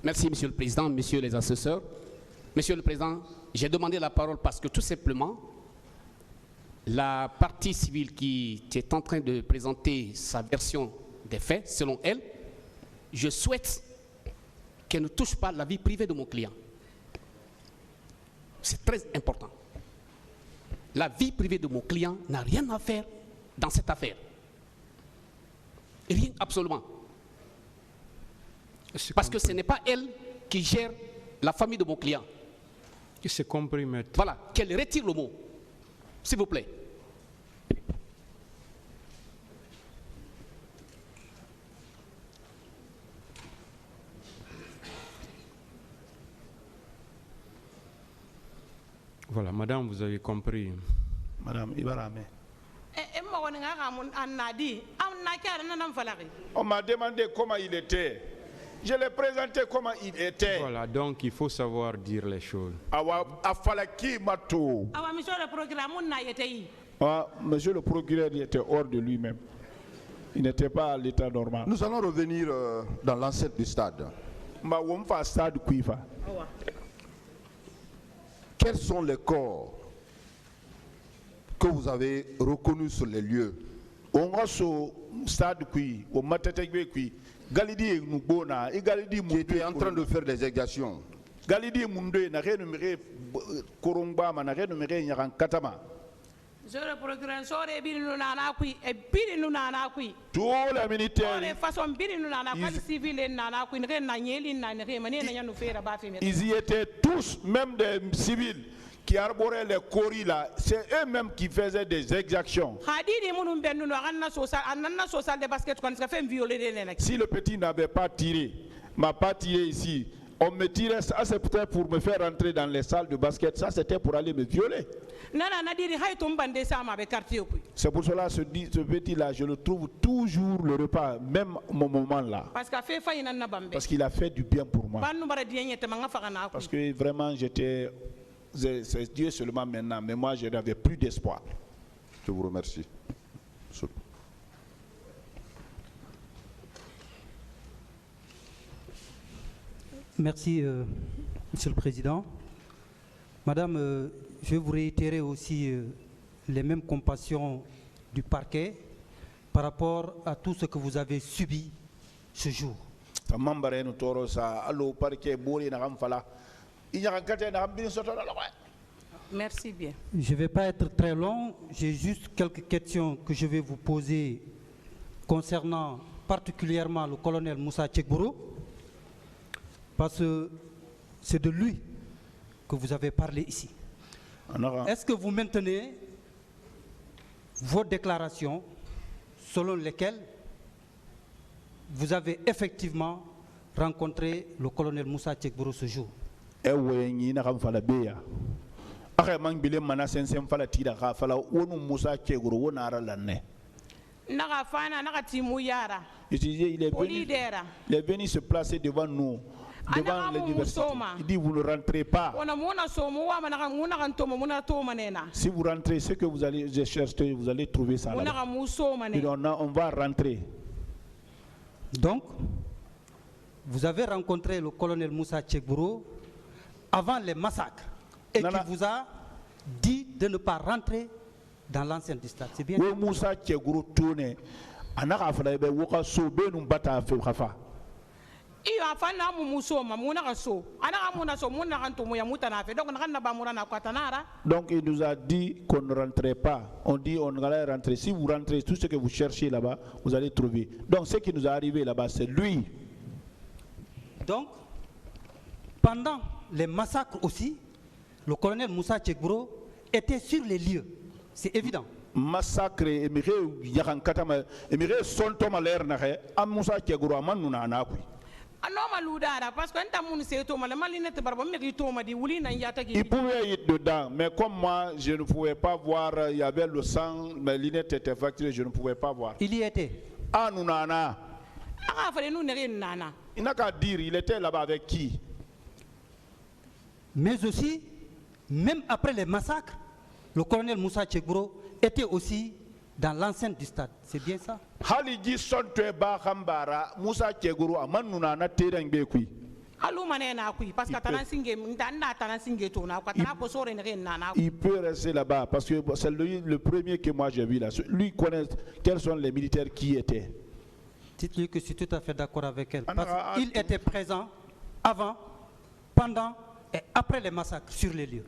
Merci, Monsieur le Président, Messieurs les assesseurs. Monsieur le Président, j'ai demandé la parole parce que tout simplement, la partie civile qui est en train de présenter sa version des faits, selon elle, je souhaite qu'elle ne touche pas la vie privée de mon client. C'est très important. La vie privée de mon client n'a rien à faire dans cette affaire. Rien, absolument. Parce que ce n'est pas elle qui gère la famille de mon client. C'est compris, maître. Voilà, qu'elle retire le mot, s'il vous plaît. Voilà, madame, vous avez compris. Madame Ibarame. On m'a demandé comment il était. Je l'ai présenté comment il était. Voilà, donc il faut savoir dire les choses. Monsieur le procureur, il était hors de lui-même. Il n'était pas à l'état normal. Nous allons revenir dans l'enceinte du stade. Quels sont les corps que vous avez reconnus sur les lieux? Qui était en train de faire des exactions. Tous les militaires, ils y étaient tous, même des civils qui arboraient les coris là, c'est eux-mêmes qui faisaient des exactions. Si le petit n'avait pas tiré, m'a pas tiré ici, on me tirait, ça c'est peut-être pour me faire rentrer dans les salles de basket, ça c'était pour aller me violer. C'est pour cela ce petit là, je le trouve toujours le repas, même mon moment là. Parce qu'il a fait du bien pour moi. Parce que vraiment j'étais, c'est Dieu seulement maintenant, mais moi je n'avais plus d'espoir. Je vous remercie. Merci, Monsieur le Président. Madame, je vais vous réitérer aussi les mêmes compassions du parquet par rapport à tout ce que vous avez subi ce jour. Merci bien. Je ne vais pas être très long, j'ai juste quelques questions que je vais vous poser concernant particulièrement le colonel Moussa Tchekbourou, parce que c'est de lui que vous avez parlé ici. Est-ce que vous maintenez vos déclarations selon lesquelles vous avez effectivement rencontré le colonel Moussa Tchekbourou ce jour? Il est venu se placer devant nous, devant l'université. Il dit vous ne rentrez pas. Si vous rentrez, ce que vous allez chercher, vous allez trouver ça là. On va rentrer. Donc, vous avez rencontré le colonel Moussa Tchekbourou avant les massacres et qui vous a dit de ne pas rentrer dans l'enceinte du stade. C'est bien ça? Moussa Tchekbourou tourne. Donc il nous a dit qu'on ne rentrait pas. On dit on allait rentrer. Si vous rentrez, tout ce que vous cherchez là-bas, vous allez trouver. Donc ce qui nous est arrivé là-bas, c'est lui. Donc, pendant les massacres aussi, le colonel Moussa Tchekbourou était sur les lieux. C'est évident. Massacre émiré yakankatama émiré son tomaler nahe am Moussa Tchekbourou amanuna anakui. Il pouvait être dedans, mais comme moi je ne pouvais pas voir, il y avait le sang, mes lunettes étaient fracturées, je ne pouvais pas voir. Il y était. Ah nunana. Il n'a qu'à dire, il était là-bas avec qui? Mais aussi, même après les massacres, le colonel Moussa Tchekbourou était aussi dans l'enceinte du stade. C'est bien ça? Il peut rester là-bas parce que c'est le premier que moi j'ai vu là. Lui connaît quels sont les militaires qui étaient. Dites-lui que je suis tout à fait d'accord avec elle. Parce qu'il était présent avant, pendant et après les massacres sur les lieux.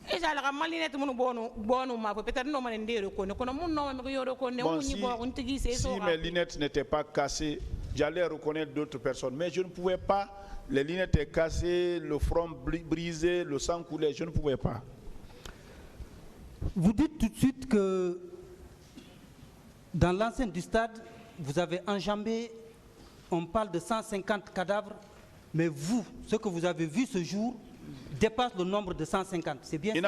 Si mes lunettes n'étaient pas cassées, j'allais reconnaître d'autres personnes. Mais je ne pouvais pas. Les lunettes étaient cassées, le front brisé, le sang coulait. Je ne pouvais pas. Vous dites tout de suite que dans l'enceinte du stade, vous avez enjambé, on parle de 150 cadavres, mais vous, ce que vous avez vu ce jour, dépasse le nombre de 150. C'est bien ça?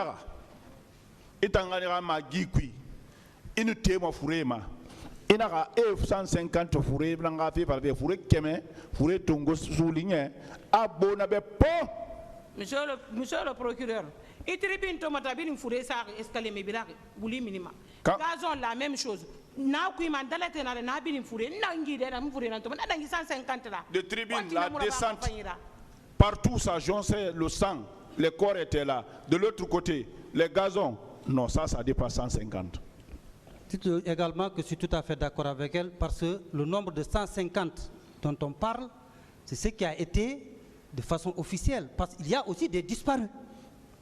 Inara 150 fourré blanga fi par fourré keme fourré tongo souligné abona be po. Monsieur le procureur, il tribune tomata bin fourré ça escalier me bilaki bouli minima. Gazon la même chose. Na kui mandala tenare na bin fourré na ngide na fourré na tomata dangi 150 là. De tribune la descente. Partout ça jonçait le sang, les corps étaient là. De l'autre côté, les gazons, non, ça dépasse 150. Dites également que je suis tout à fait d'accord avec elle parce que le nombre de 150 dont on parle, c'est ce qui a été de façon officielle. Parce qu'il y a aussi des disparus.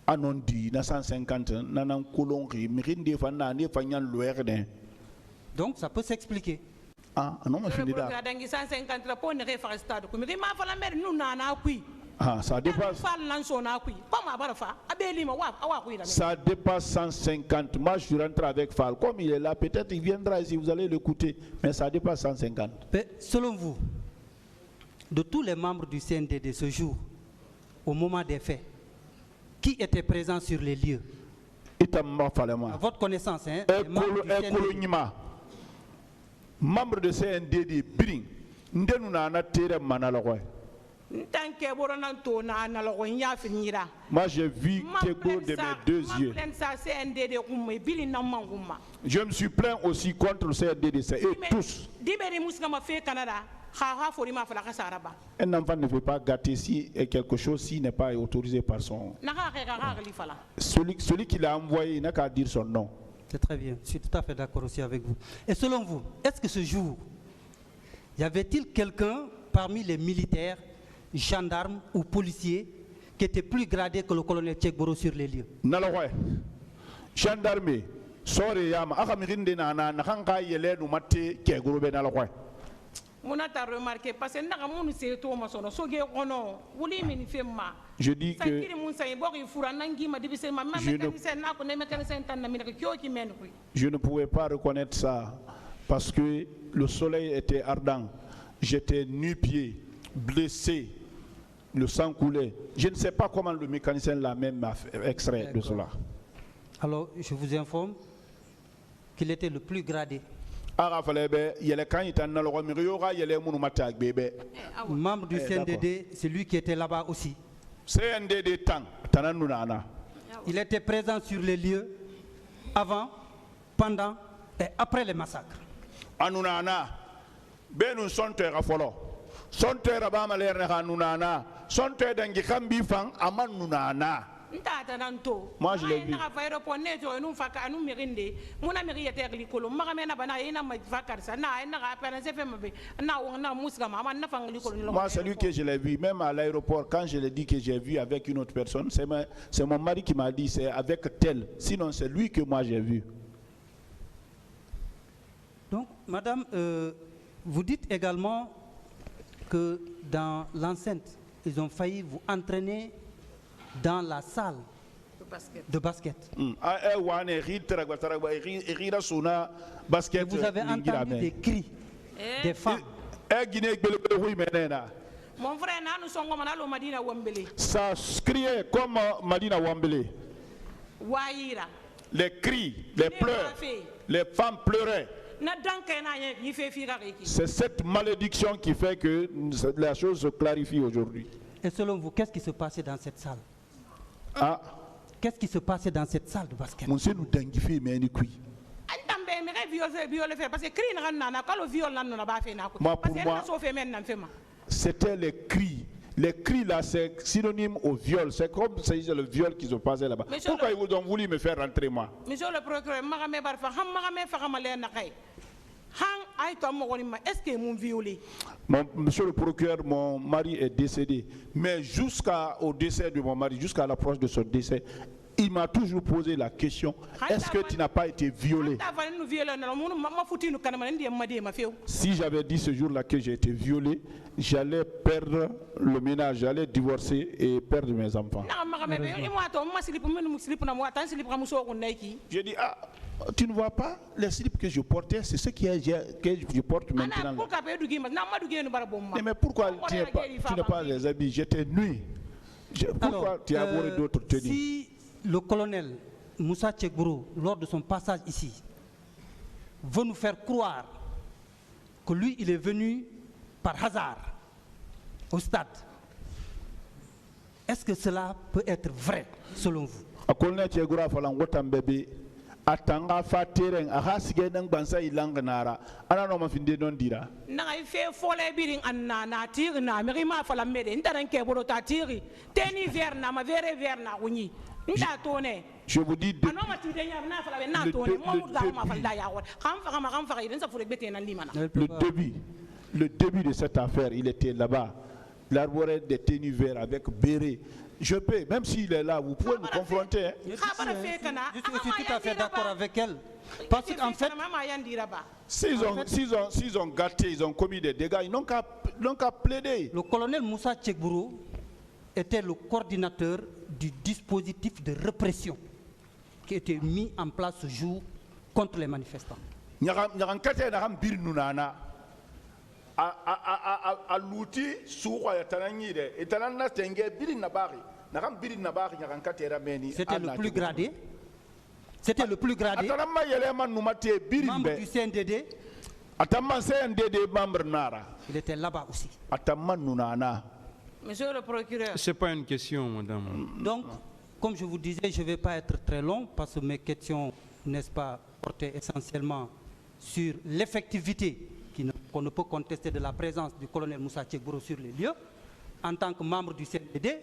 On dit 150, donc ça peut s'expliquer. Ah non, je suis là. Ah, ça dépasse. Ça dépasse 150. Moi, je suis rentré avec Fall. Comme il est là, peut-être il viendra ici, vous allez l'écouter. Mais ça dépasse 150. Mais selon vous, de tous les membres du CNDD ce jour, au moment des faits, qui était présent sur les lieux? À votre connaissance, hein? Membre de CNDD, Biring, nous n'avons pas moi j'ai vu Kego de mes deux yeux. Je me suis plaint aussi contre le CNDD et tous. Un enfant ne peut pas gâter si quelque chose s'il n'est pas autorisé par son. Celui qui l'a envoyé, il n'a qu'à dire son nom. C'est très bien, je suis tout à fait d'accord aussi avec vous. Et selon vous, est-ce que ce jour, y avait-il quelqu'un parmi les militaires, gendarmes ou policiers qui était plus gradé que le colonel Tchekboro sur les lieux? Nalawai, gendarme, sorry yama, akamirinde na nakanga yele no mate Tchekboro be nalawai. Je dis que je ne pouvais pas reconnaître ça parce que le soleil était ardent. J'étais nu-pied, blessé, le sang coulait. Je ne sais pas comment le mécanicien l'a même extrait de cela. Alors, je vous informe qu'il était le plus gradé. Membre du CNDD, c'est lui qui était là-bas aussi. Il était présent sur les lieux avant, pendant et après les massacres. Moi je l'ai vu. Moi celui que je l'ai vu, même à l'aéroport, quand je l'ai dit que j'ai vu avec une autre personne, c'est mon mari qui m'a dit c'est avec tel. Sinon c'est lui que moi j'ai vu. Donc, madame, vous dites également que dans l'enceinte, ils ont failli vous entraîner dans la salle de basket. Vous avez entendu des cris des femmes. Mon frère, ça criait comme Madina Wambele. Les cris, les pleurs, les femmes pleuraient. C'est cette malédiction qui fait que la chose se clarifie aujourd'hui. Et selon vous, qu'est-ce qui se passait dans cette salle? Qu'est-ce qui se passait dans cette salle de basket? Moi, pour moi, c'était les cris. Les cris là, c'est synonyme au viol. C'est comme c'est le viol qui se passait là-bas. Pourquoi ils ont voulu me faire rentrer moi? Monsieur le procureur, est-ce que mon violé? Monsieur le procureur, mon mari est décédé. Mais jusqu'au décès de mon mari, jusqu'à l'approche de son décès, il m'a toujours posé la question, est-ce que tu n'as pas été violé? Si j'avais dit ce jour-là que j'ai été violé, j'allais perdre le ménage, j'allais divorcer et perdre mes enfants. J'ai dit, ah, tu ne vois pas les slips que je portais, c'est ce que je porte maintenant. Mais pourquoi tu n'as pas les habits? J'étais nu. Pourquoi tu as abordé d'autres tenues? Si le colonel Moussa Tchekbourou, lors de son passage ici, veut nous faire croire que lui, il est venu par hasard au stade, est-ce que cela peut être vrai, selon vous? Le colonel Tchekbourou a fallu un bébé. Atanga fa tereng aha sige nang bansa ilanga nara ana no ma finde non dira na ay fe fole biring anna na tiri na mi ma fala mede ndaran ke boro ta tiri teni verna ma vere verna unyi nda tone je vous dis le début de cette affaire, il était là-bas, l'arboré des tenues verts avec béret. Je peux, même s'il est là, vous pouvez nous confronter. Hein. Je suis tout à fait d'accord avec elle. Parce qu'en fait, s'ils ont gâté, ils ont commis des dégâts, ils n'ont qu'à plaider. Le colonel Moussa Tchekbourou était le coordinateur du dispositif de répression qui était mis en place ce jour contre les manifestants. C'était le plus gradé. C'était le plus gradé. Membre du CNDD. Il était là-bas aussi. Monsieur le procureur. Ce n'est pas une question, madame. Donc, comme je vous disais, je ne vais pas être très long parce que mes questions, n'est-ce pas, portaient essentiellement sur l'effectivité qu'on ne peut contester de la présence du colonel Moussa Tchekbourou sur les lieux, en tant que membre du CNDD,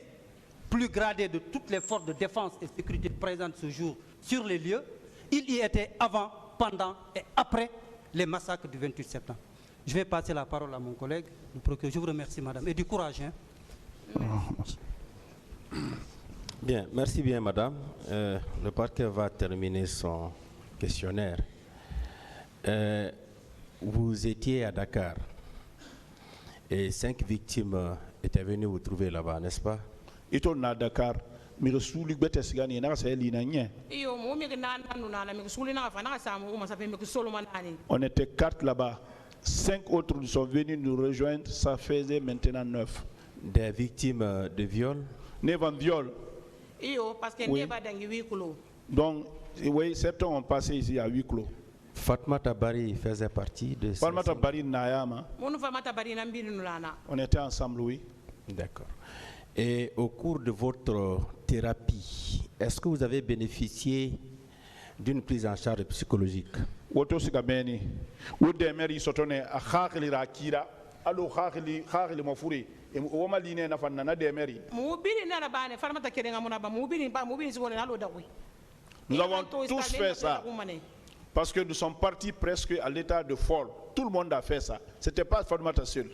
plus gradé de toutes les forces de défense et sécurité présentes ce jour sur les lieux. Il y était avant, pendant et après les massacres du 28 septembre. Je vais passer la parole à mon collègue, le procureur. Je vous remercie, madame. Et du courage. Hein. Bien, merci bien, madame. Le parquet va terminer son questionnaire. Vous étiez à Dakar et 5 victimes étaient venues vous trouver là-bas, n'est-ce pas? À Dakar. On était 4 là-bas. 5 autres nous sont venus nous rejoindre. Ça faisait maintenant 9. Des victimes de viol? Viol. Oui. Donc, oui, certains ont passé ici à 8 clos. Fatmata Bari faisait partie de ça. Fatmata Bari Nayama. On était ensemble, oui. D'accord. Et au cours de votre thérapie, est-ce que vous avez bénéficié d'une prise en charge psychologique? Nous avons tous fait ça. Parce que nous sommes partis presque à l'état de folle. Tout le monde a fait ça. Ce n'était pas Fatmata seul.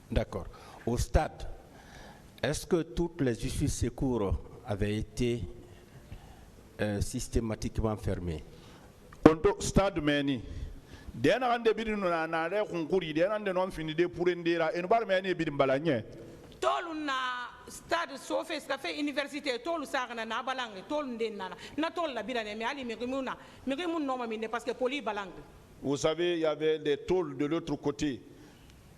D'accord. Au stade, est-ce que toutes les issues secours avaient été systématiquement fermées? Au stade Meni, stade sofe fait université tolu sagana na balangue tolu ndenana na tolu la birane mais ali mirimuna no mine parce que poli balangue. Vous savez, il y avait des tôles de l'autre côté.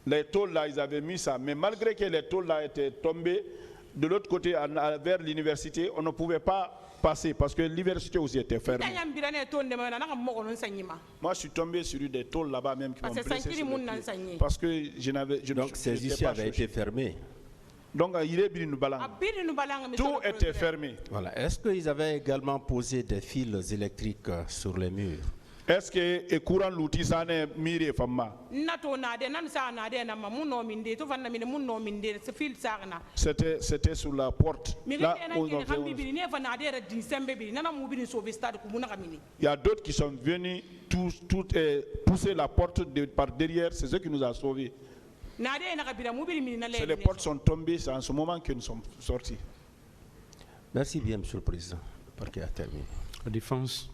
Les tôles là, ils avaient mis ça, mais malgré que les tôles là étaient tombées de l'autre côté vers l'université, on ne pouvait pas passer parce que l'université aussi était fermée. Moi, je suis tombé sur des tôles là-bas même qui m'ont blessé sur le pied, parce que je n'avais. Donc ces issues avaient été fermées. Donc, tout était fermé. Voilà. Est-ce qu'ils avaient également posé des fils électriques sur les murs? Est-ce que le courant l'outil ça n'est miré femme? C'était sur la porte. Là, il y a d'autres qui sont venus pousser la porte par derrière, c'est ce qui nous a sauvés. Les portes sont tombées, c'est en ce moment que nous sommes sortis. Merci bien, Monsieur le Président. Le parquet a terminé. La défense.